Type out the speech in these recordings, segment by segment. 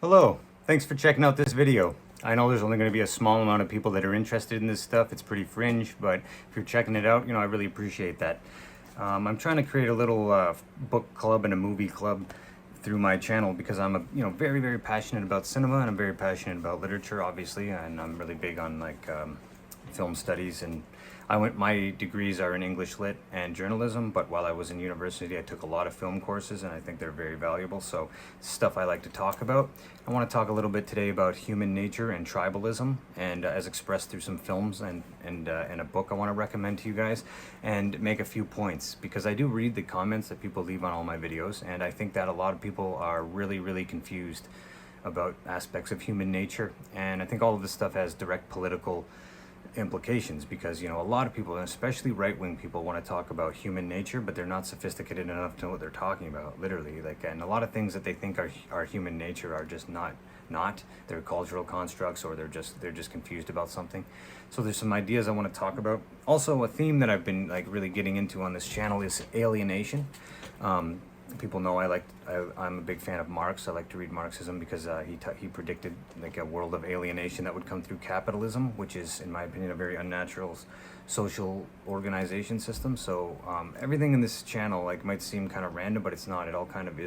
Hello, thanks for checking out this video. I know there's only going to be a small amount of people that are interested in this stuff. It's pretty fringe, but if you're checking it out, I really appreciate that. I'm trying to create a little book club and a movie club through my channel because I'm very, very passionate about cinema, and I'm very passionate about literature, obviously, and I'm really big on film studies. And my degrees are in English Lit and journalism, but while I was in university, I took a lot of film courses, and I think they're very valuable. So stuff I like to talk about. I want to talk a little bit today about human nature and tribalism, and as expressed through some films and a book I want to recommend to you guys, and make a few points, because I do read the comments that people leave on all my videos, and I think that a lot of people are really, really confused about aspects of human nature, and I think all of this stuff has direct political implications, because a lot of people, and especially right-wing people, want to talk about human nature, but they're not sophisticated enough to know what they're talking about, literally. And a lot of things that they think are human nature are just not. They're cultural constructs, or they're just confused about something. So there's some ideas I want to talk about. Also, a theme that I've been really getting into on this channel is alienation. People know I'm a big fan of Marx. I like to read Marxism because he predicted a world of alienation that would come through capitalism, which is, in my opinion, a very unnatural social organization system. So everything in this channel might seem kind of random, but it's not. It all kind of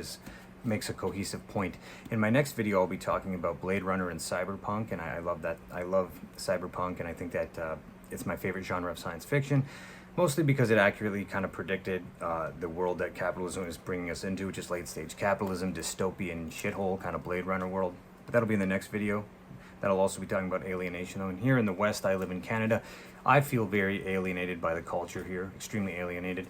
makes a cohesive point. In my next video, I'll be talking about Blade Runner and cyberpunk, and I love that. I love cyberpunk, and I think that it's my favorite genre of science fiction. Mostly because it accurately kind of predicted the world that capitalism is bringing us into, which is late-stage capitalism, dystopian shithole kind of Blade Runner world. But that'll be in the next video. That'll also be talking about alienation. And here in the West, I live in Canada. I feel very alienated by the culture here, extremely alienated.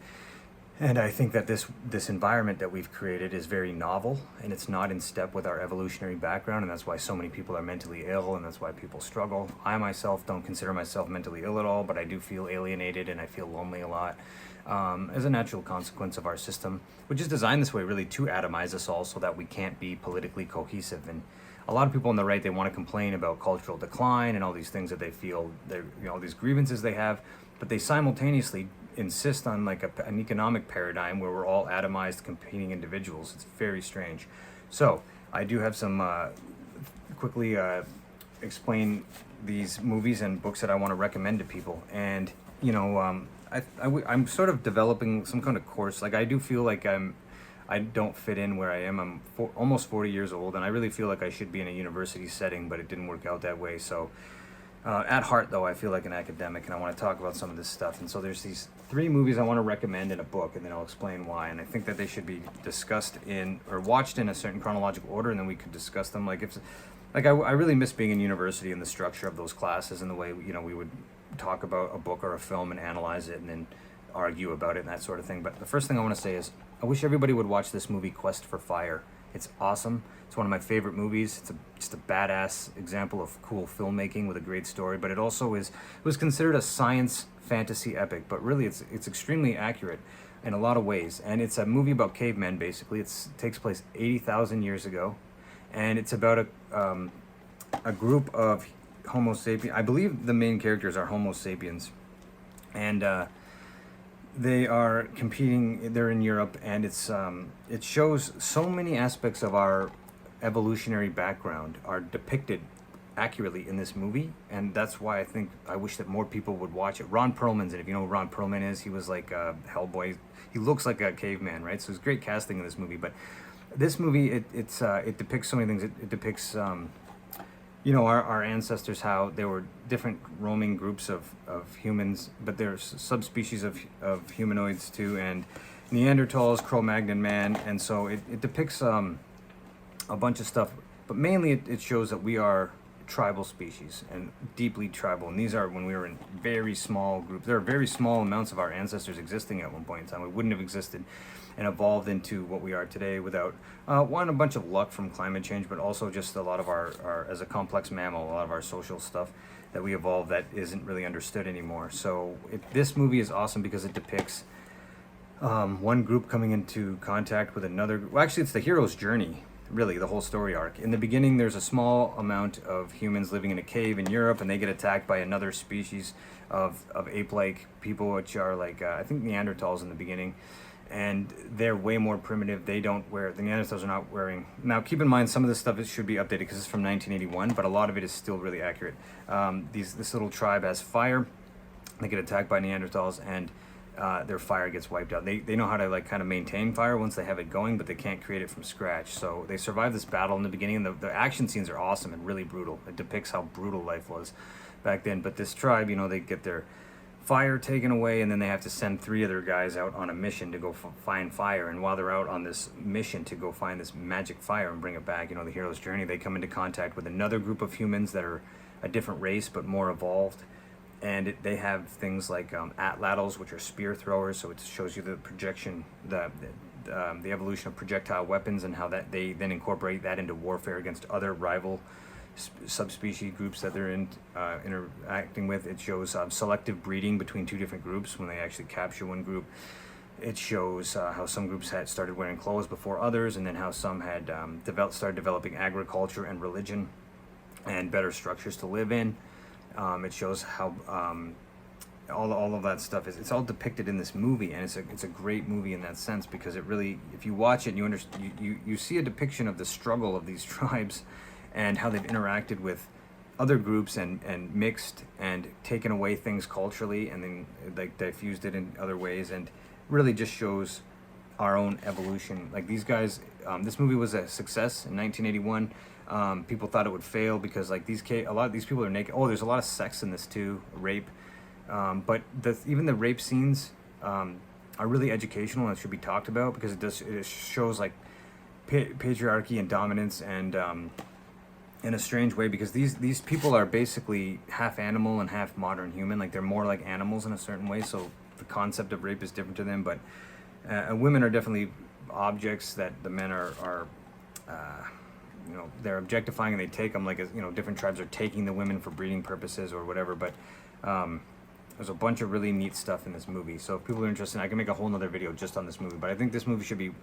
And I think that this environment that we've created is very novel, and it's not in step with our evolutionary background, and that's why so many people are mentally ill, and that's why people struggle. I myself don't consider myself mentally ill at all, but I do feel alienated, and I feel lonely a lot as a natural consequence of our system, which is designed this way really to atomize us all so that we can't be politically cohesive. And a lot of people on the right, they want to complain about cultural decline and all these things that they feel, these grievances they have, but they simultaneously insist on an economic paradigm where we're all atomized, competing individuals. It's very strange. So I do have some quickly explain these movies and books that I want to recommend to people. And I'm sort of developing some kind of course. I do feel like I don't fit in where I am. I'm almost 40 years old, and I really feel like I should be in a university setting, but it didn't work out that way. So at heart, though, I feel like an academic, and I want to talk about some of this stuff. And so there's these 3 movies I want to recommend in a book, and then I'll explain why. And I think that they should be discussed or watched in a certain chronological order, and then we could discuss them. I really miss being in university and the structure of those classes, and the way we would talk about a book or a film and analyze it and then argue about it and that sort of thing. But the first thing I want to say is I wish everybody would watch this movie, Quest for Fire. It's awesome. It's one of my favorite movies. It's just a badass example of cool filmmaking with a great story, but it was considered a science fantasy epic, but really it's extremely accurate in a lot of ways. And it's a movie about cavemen, basically. It takes place 80,000 years ago, and it's about a group of Homo sapiens. I believe the main characters are Homo sapiens, and they are competing. They're in Europe, and it shows so many aspects of our evolutionary background are depicted accurately in this movie, and that's why I wish that more people would watch it. Ron Perlman's in it. If you know who Ron Perlman is, he was like Hellboy. He looks like a caveman, right? So it's great casting in this movie. But this movie, it depicts so many things. It depicts our ancestors, how there were different roaming groups of humans, but there's subspecies of humanoids too, and Neanderthals, Cro-Magnon man, and so it depicts a bunch of stuff, but mainly it shows that we are tribal species and deeply tribal, and these are when we were in very small groups. There are very small amounts of our ancestors existing at one point in time. We wouldn't have existed and evolved into what we are today without a bunch of luck from climate change, but also just a lot of our as a complex mammal, a lot of our social stuff that we evolved that isn't really understood anymore. So this movie is awesome because it depicts one group coming into contact with another. Well, actually, it's the hero's journey, really, the whole story arc. In the beginning, there's a small amount of humans living in a cave in Europe, and they get attacked by another species of ape-like people, which are I think Neanderthals in the beginning. and they're way more primitive. They don't wear, the Neanderthals are not wearing. Now, keep in mind, some of this stuff should be updated because it's from 1981, but a lot of it is still really accurate. This little tribe has fire. They get attacked by Neanderthals, and their fire gets wiped out. They know how to like kind of maintain fire once they have it going, but they can't create it from scratch. So they survive this battle in the beginning, and the action scenes are awesome and really brutal. It depicts how brutal life was back then. But this tribe, you know, they get their fire taken away, and then they have to send 3 other guys out on a mission to go find fire. And while they're out on this mission to go find this magic fire and bring it back, you know, the hero's journey, they come into contact with another group of humans that are a different race but more evolved. And they have things like atlatls, which are spear throwers. So it shows you the projection, the evolution of projectile weapons, and how that they then incorporate that into warfare against other rival subspecies groups that they're interacting with. It shows selective breeding between 2 different groups when they actually capture one group. It shows how some groups had started wearing clothes before others, and then how some had started developing agriculture and religion and better structures to live in. It shows how all of that stuff it's all depicted in this movie, and it's a great movie in that sense, because it really, if you watch it, you see a depiction of the struggle of these tribes and how they've interacted with other groups and mixed and taken away things culturally, and then like diffused it in other ways, and really just shows our own evolution. Like these guys, this movie was a success in 1981. People thought it would fail because like a lot of these people are naked. Oh, there's a lot of sex in this too, rape. But even the rape scenes are really educational and should be talked about, because it shows like patriarchy and dominance, and in a strange way, because these people are basically half animal and half modern human. Like they're more like animals in a certain way, so the concept of rape is different to them. But women are definitely objects that the men are you know, they're objectifying, and they take them like, you know, different tribes are taking the women for breeding purposes or whatever. But there's a bunch of really neat stuff in this movie. So if people are interested, I can make a whole nother video just on this movie. But I think this movie should be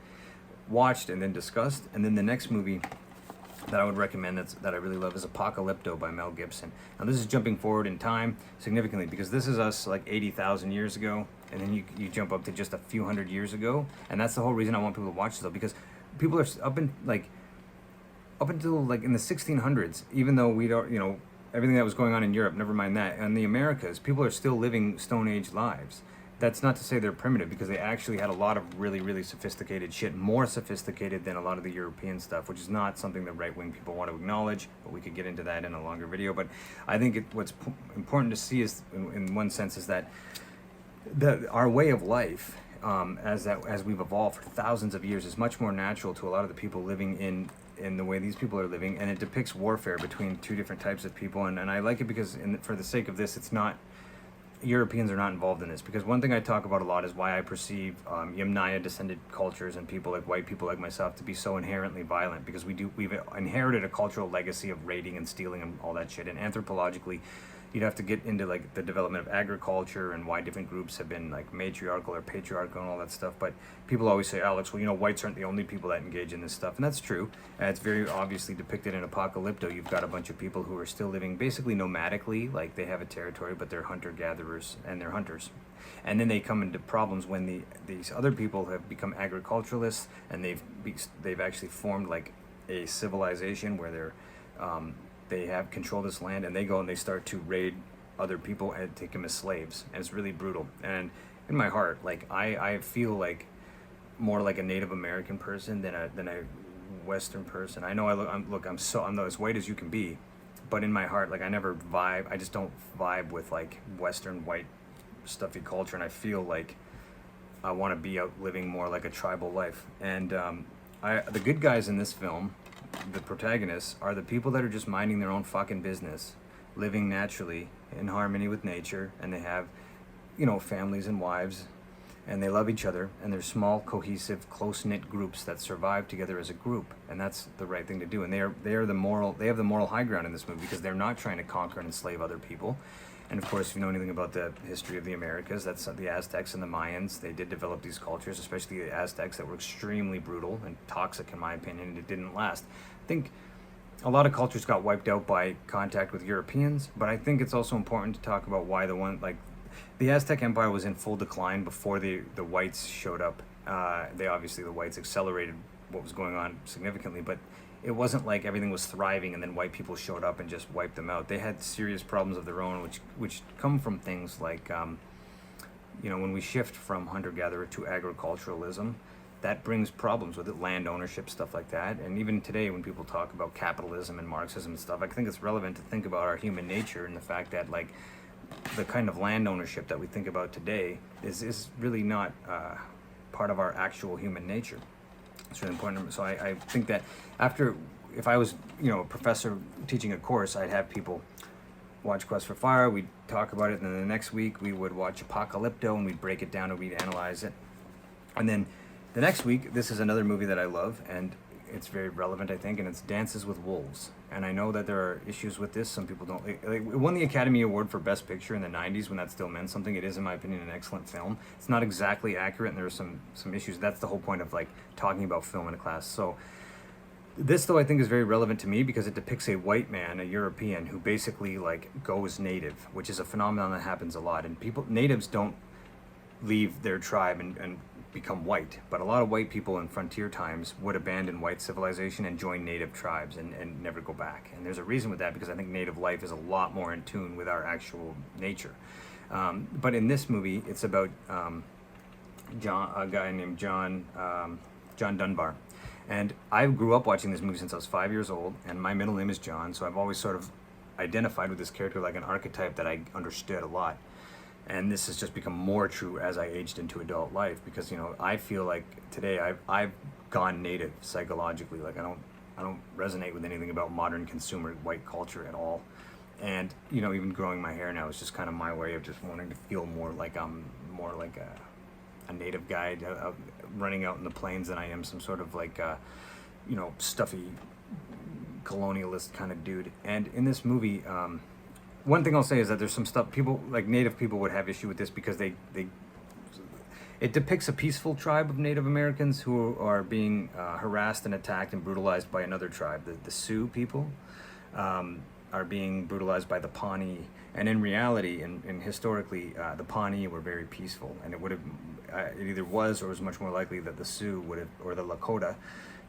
watched and then discussed. And then the next movie that I would recommend that I really love is Apocalypto by Mel Gibson. Now this is jumping forward in time significantly, because this is us like 80,000 years ago, and then you jump up to just a few hundred years ago. And that's the whole reason I want people to watch this, though, because people are up until like in the 1600s, even though we don't, you know, everything that was going on in Europe, never mind that, and the Americas, people are still living Stone Age lives. That's not to say they're primitive, because they actually had a lot of really, really sophisticated shit, more sophisticated than a lot of the European stuff, which is not something that right-wing people want to acknowledge, but we could get into that in a longer video. But I think what's important to see is, in one sense, is that our way of life, as we've evolved for thousands of years, is much more natural to a lot of the people living in the way these people are living, and it depicts warfare between 2 different types of people. And I like it because, for the sake of this, it's not, Europeans are not involved in this, because one thing I talk about a lot is why I perceive Yamnaya descended cultures and people like white people like myself to be so inherently violent, because we've inherited a cultural legacy of raiding and stealing and all that shit. And anthropologically, you'd have to get into like the development of agriculture and why different groups have been like matriarchal or patriarchal and all that stuff. But people always say, Alex, well, you know, whites aren't the only people that engage in this stuff. And that's true. It's very obviously depicted in Apocalypto. You've got a bunch of people who are still living basically nomadically, like they have a territory, but they're hunter-gatherers and they're hunters. And then they come into problems when these other people have become agriculturalists, and they've actually formed like a civilization where they have control of this land, and they go and they start to raid other people and take them as slaves, and it's really brutal. And in my heart, like I feel like more like a Native American person than a Western person. I know I'm as white as you can be, but in my heart, like I just don't vibe with like Western white stuffy culture, and I feel like I want to be out living more like a tribal life. And the good guys in this film, the protagonists, are the people that are just minding their own fucking business, living naturally in harmony with nature, and they have, you know, families and wives, and they love each other, and they're small, cohesive, close-knit groups that survive together as a group, and that's the right thing to do. And they have the moral high ground in this movie, because they're not trying to conquer and enslave other people. And of course, if you know anything about the history of the Americas, that's the Aztecs and the Mayans. They did develop these cultures, especially the Aztecs, that were extremely brutal and toxic, in my opinion, and it didn't last. I think a lot of cultures got wiped out by contact with Europeans, but I think it's also important to talk about why the Aztec Empire was in full decline before the whites showed up They obviously, the whites accelerated what was going on significantly, but it wasn't like everything was thriving and then white people showed up and just wiped them out. They had serious problems of their own, which come from things like, when we shift from hunter-gatherer to agriculturalism, that brings problems with it, land ownership, stuff like that. And even today, when people talk about capitalism and Marxism and stuff, I think it's relevant to think about our human nature and the fact that, like, the kind of land ownership that we think about today is really not part of our actual human nature. It's really important. So I think that if I was, a professor teaching a course, I'd have people watch Quest for Fire, we'd talk about it, and then the next week we would watch Apocalypto and we'd break it down and we'd analyze it. And then the next week, this is another movie that I love, and it's very relevant, I think, and it's Dances with Wolves. And I know that there are issues with this. Some people don't. It won the Academy Award for Best Picture in the 90s when that still meant something. It is, in my opinion, an excellent film. It's not exactly accurate, and there are some issues. That's the whole point of, like, talking about film in a class. So this, though, I think is very relevant to me because it depicts a white man, a European, who basically, like, goes native, which is a phenomenon that happens a lot. And natives don't leave their tribe and become white, but a lot of white people in frontier times would abandon white civilization and join native tribes and never go back. And there's a reason with that, because I think native life is a lot more in tune with our actual nature. But in this movie, it's about a guy named John Dunbar. And I grew up watching this movie since I was 5 years old, and my middle name is John, so I've always sort of identified with this character like an archetype that I understood a lot. And this has just become more true as I aged into adult life, because I feel like today I've gone native psychologically. Like I don't resonate with anything about modern consumer white culture at all. And even growing my hair now is just kind of my way of just wanting to feel more like I'm more like a native guy running out in the plains than I am some sort of like stuffy colonialist kind of dude. And in this movie, one thing I'll say is that there's some stuff native people would have issue with this, because it depicts a peaceful tribe of Native Americans who are being harassed and attacked and brutalized by another tribe. The Sioux people are being brutalized by the Pawnee, and in reality and historically, the Pawnee were very peaceful, and it either was or was much more likely that the Sioux would have, or the Lakota.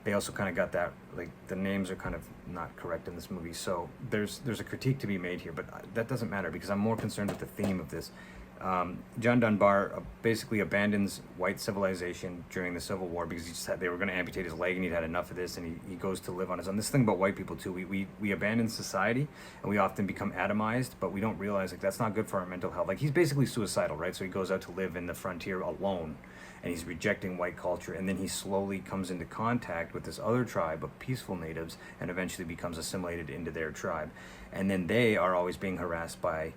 They also kind of got that, like, the names are kind of not correct in this movie. So there's a critique to be made here, but that doesn't matter, because I'm more concerned with the theme of this. John Dunbar basically abandons white civilization during the Civil War because they were going to amputate his leg, and he'd had enough of this, and he goes to live on his own. This thing about white people too, we abandon society, and we often become atomized, but we don't realize, like, that's not good for our mental health. Like, he's basically suicidal, right? So he goes out to live in the frontier alone, and he's rejecting white culture, and then he slowly comes into contact with this other tribe of peaceful natives and eventually becomes assimilated into their tribe. And then they are always being harassed by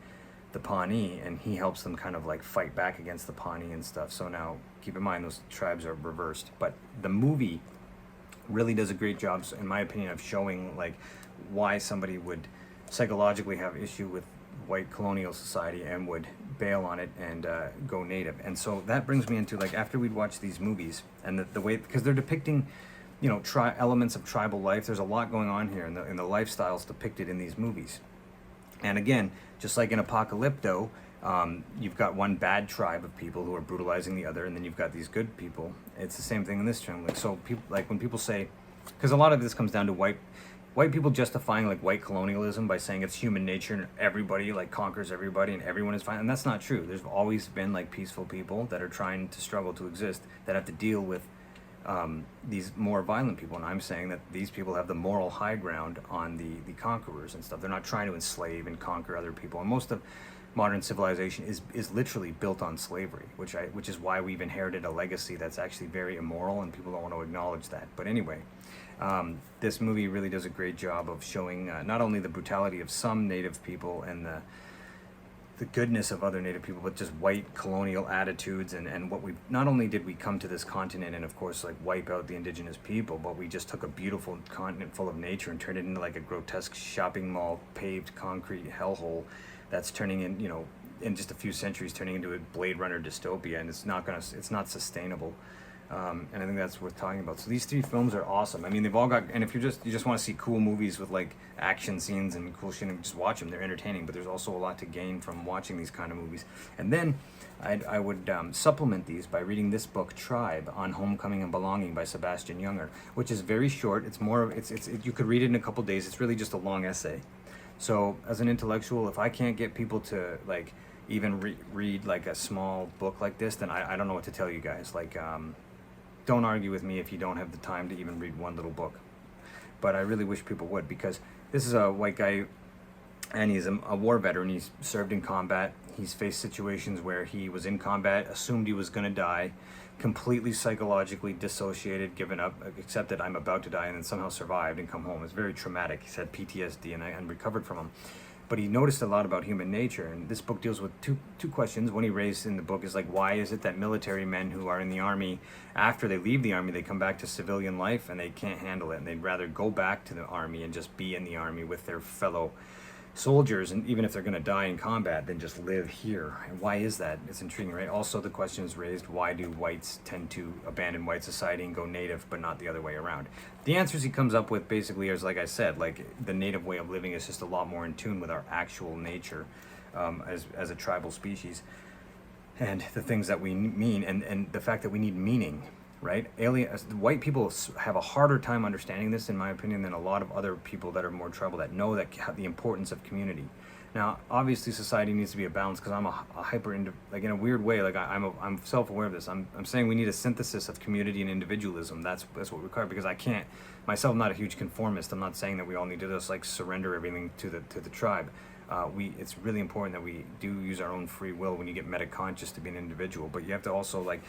the Pawnee, and he helps them kind of like fight back against the Pawnee and stuff. So now, keep in mind, those tribes are reversed. But the movie really does a great job, in my opinion, of showing like why somebody would psychologically have issue with white colonial society and would bail on it and go native. And so that brings me into, like, after we'd watch these movies and the way, because they're depicting elements of tribal life. There's a lot going on here in the lifestyles depicted in these movies. And again, just like in Apocalypto, you've got one bad tribe of people who are brutalizing the other, and then you've got these good people. It's the same thing in this term. Like, so people, like, when people say, because a lot of this comes down to white people justifying like white colonialism by saying it's human nature and everybody like conquers everybody and everyone is fine, and that's not true. There's always been like peaceful people that are trying to struggle to exist, that have to deal with these more violent people, and I'm saying that these people have the moral high ground on the conquerors and stuff. They're not trying to enslave and conquer other people, and most of modern civilization is literally built on slavery, which is why we've inherited a legacy that's actually very immoral, and people don't want to acknowledge that. But anyway, this movie really does a great job of showing not only the brutality of some native people and the goodness of other native people, but just white colonial attitudes and what not only did we come to this continent and of course like wipe out the indigenous people, but we just took a beautiful continent full of nature and turned it into like a grotesque shopping mall, paved concrete hellhole that's turning in just a few centuries turning into a Blade Runner dystopia, and it's not sustainable. And I think that's worth talking about. So these three films are awesome. I mean, they've all got, and if you just want to see cool movies with like action scenes and cool shit, and just watch them. They're entertaining, but there's also a lot to gain from watching these kind of movies. And then I would supplement these by reading this book, Tribe, on Homecoming and Belonging by Sebastian Junger, which is very short. It's more, you could read it in a couple days. It's really just a long essay. So as an intellectual, if I can't get people to like even read like a small book like this, then I don't know what to tell you guys. Like, don't argue with me if you don't have the time to even read one little book. But I really wish people would, because this is a white guy, and he's a war veteran. He's served in combat. He's faced situations where he was in combat, assumed he was going to die, completely psychologically dissociated, given up, accepted I'm about to die, and then somehow survived and come home. It's very traumatic. He's had PTSD and recovered from him. But he noticed a lot about human nature, and this book deals with two questions. One he raised in the book is like, why is it that military men who are in the army, after they leave the army, they come back to civilian life and they can't handle it, and they'd rather go back to the army and just be in the army with their fellow soldiers, and even if they're going to die in combat, then just live here. And why is that? It's intriguing, right? Also, the question is raised, why do whites tend to abandon white society and go native, but not the other way around? The answers he comes up with basically is, like I said, like the native way of living is just a lot more in tune with our actual nature as a tribal species, and the things that we mean, and the fact that we need meaning. Right? White people have a harder time understanding this, in my opinion, than a lot of other people that are more tribal, that know that the importance of community. Now, obviously, society needs to be a balance, because I'm a hyper, like in a weird way, like I'm self-aware of this. I'm saying we need a synthesis of community and individualism. That's what we require, because I can't myself. I'm not a huge conformist. I'm not saying that we all need to just like surrender everything to the tribe. It's really important that we do use our own free will when you get metaconscious to be an individual. But you have to also like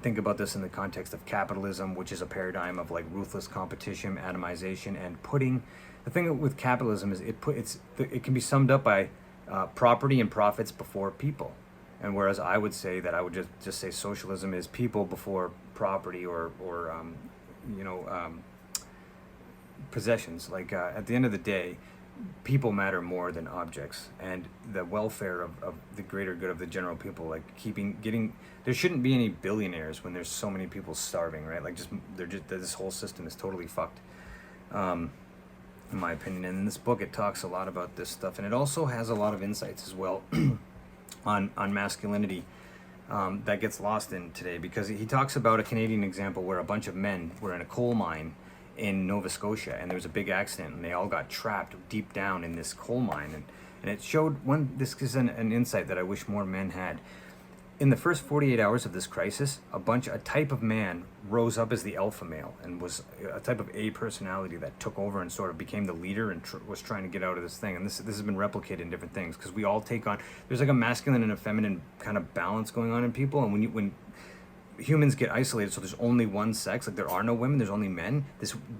think about this in the context of capitalism, which is a paradigm of like ruthless competition, atomization, and putting. The thing with capitalism is it can be summed up by property and profits before people, and whereas I would say that I would just say socialism is people before property or possessions. Like at the end of the day, people matter more than objects, and the welfare of the greater good of the general people, like there shouldn't be any billionaires when there's so many people starving, right? Like this whole system is totally fucked, in my opinion. And in this book it talks a lot about this stuff, and it also has a lot of insights as well on masculinity that gets lost in today, because he talks about a Canadian example where a bunch of men were in a coal mine in Nova Scotia, and there was a big accident, and they all got trapped deep down in this coal mine, and it showed this is an insight that I wish more men had. In the first 48 hours of this crisis, a type of man rose up as the alpha male, and was a type of A personality that took over and sort of became the leader, and was trying to get out of this thing. And this has been replicated in different things, because we all take on, there's like a masculine and a feminine kind of balance going on in people, and when humans get isolated, so there's only one sex, like there are no women, there's only men,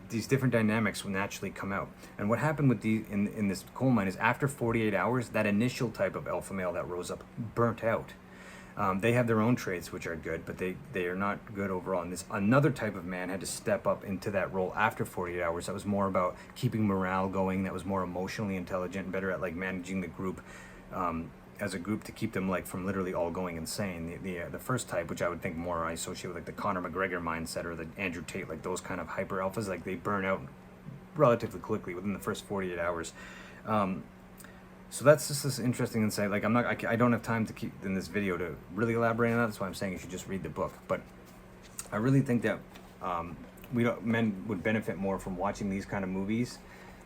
these different dynamics will naturally come out. And what happened with in this coal mine is, after 48 hours, that initial type of alpha male that rose up burnt out. They have their own traits which are good, but they are not good overall. And this another type of man had to step up into that role after 48 hours. That was more about keeping morale going. That was more emotionally intelligent, better at like managing the group as a group, to keep them like from literally all going insane. The first type, which I would think more I associate with like the Conor McGregor mindset, or the Andrew Tate, like those kind of hyper alphas, like they burn out relatively quickly within the first 48 hours. So that's just this interesting insight. Like I don't have time to keep in this video to really elaborate on that. That's why I'm saying you should just read the book. But I really think that men would benefit more from watching these kind of movies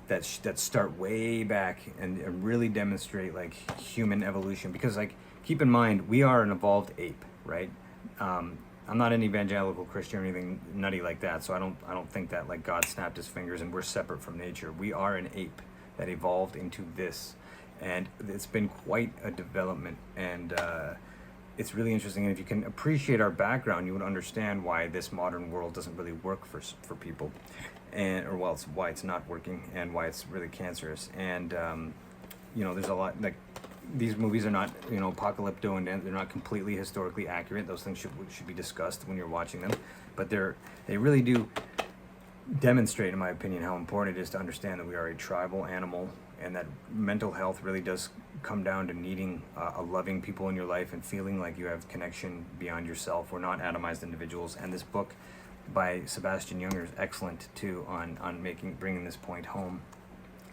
that start way back and really demonstrate like human evolution. Because like, keep in mind, we are an evolved ape, right? I'm not an evangelical Christian or anything nutty like that, so I don't think that like God snapped his fingers and we're separate from nature. We are an ape that evolved into this. And it's been quite a development, and it's really interesting. And if you can appreciate our background, you would understand why this modern world doesn't really work for people, why it's not working, and why it's really cancerous. And there's a lot, like, these movies are not Apocalypto, and they're not completely historically accurate. Those things should be discussed when you're watching them, but they really do demonstrate, in my opinion, how important it is to understand that we are a tribal animal, and that mental health really does come down to needing a loving people in your life and feeling like you have connection beyond yourself. We're not atomized individuals, and this book by Sebastian Junger is excellent too on bringing this point home,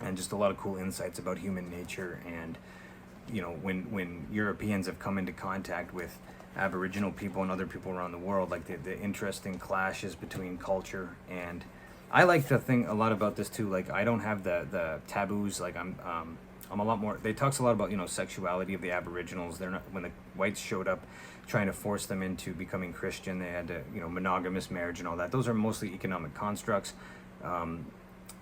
and just a lot of cool insights about human nature. And you know, when Europeans have come into contact with Aboriginal people and other people around the world, like the interesting clashes between culture. And I like to think a lot about this too. Like, I don't have the taboos. Like, I'm a lot more. They talks a lot about, you know, sexuality of the Aboriginals. They're not, when the whites showed up trying to force them into becoming Christian, they had to, you know, monogamous marriage and all that. Those are mostly economic constructs.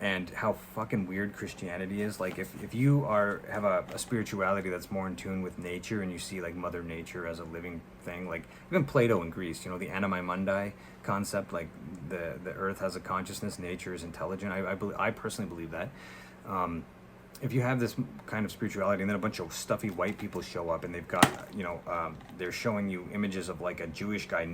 And how fucking weird Christianity is. Like, if you have a spirituality that's more in tune with nature, and you see like Mother Nature as a living thing, like even Plato in Greece, you know, the anima mundi concept, like the earth has a consciousness, nature is intelligent. I personally believe that. If you have this kind of spirituality, and then a bunch of stuffy white people show up, and they've got, you know, they're showing you images of like a Jewish guy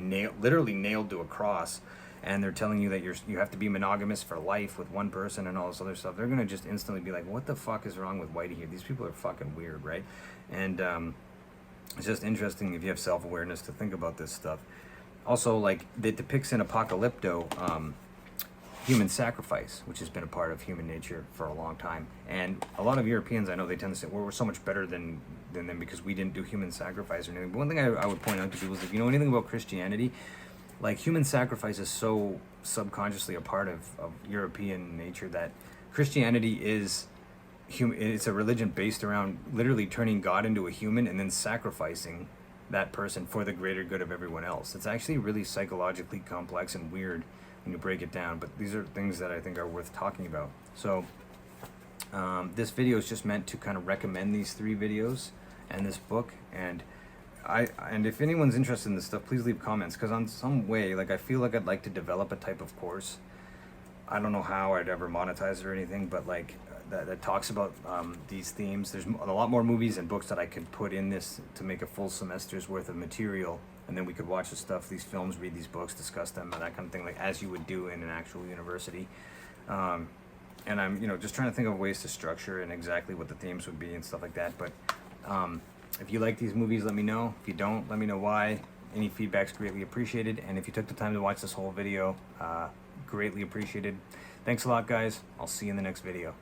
literally nailed to a cross, and they're telling you that you have to be monogamous for life with one person and all this other stuff, they're going to just instantly be like, what the fuck is wrong with whitey here? These people are fucking weird, right? And it's just interesting, if you have self-awareness, to think about this stuff. Also, like, it depicts in Apocalypto human sacrifice, which has been a part of human nature for a long time. And a lot of Europeans, I know, they tend to say, well, we're so much better than them because we didn't do human sacrifice or anything. But one thing I would point out to people is, if you know anything about Christianity, like, human sacrifice is so subconsciously a part of European nature, that Christianity is it's a religion based around literally turning God into a human and then sacrificing that person for the greater good of everyone else. It's actually really psychologically complex and weird when you break it down, but these are things that I think are worth talking about. So this video is just meant to kind of recommend these 3 videos and this book. And if anyone's interested in this stuff, please leave comments, because on some way, like, I feel like I'd like to develop a type of course. I don't know how I'd ever monetize it or anything, but like that talks about these themes. There's a lot more movies and books that I could put in this to make a full semester's worth of material, and then we could watch the stuff, these films, read these books, discuss them, and that kind of thing, like as you would do in an actual university. And I'm, you know, just trying to think of ways to structure and exactly what the themes would be and stuff like that. But if you like these movies, let me know. If you don't, let me know why. Any feedback's greatly appreciated. And if you took the time to watch this whole video, greatly appreciated. Thanks a lot, guys. I'll see you in the next video.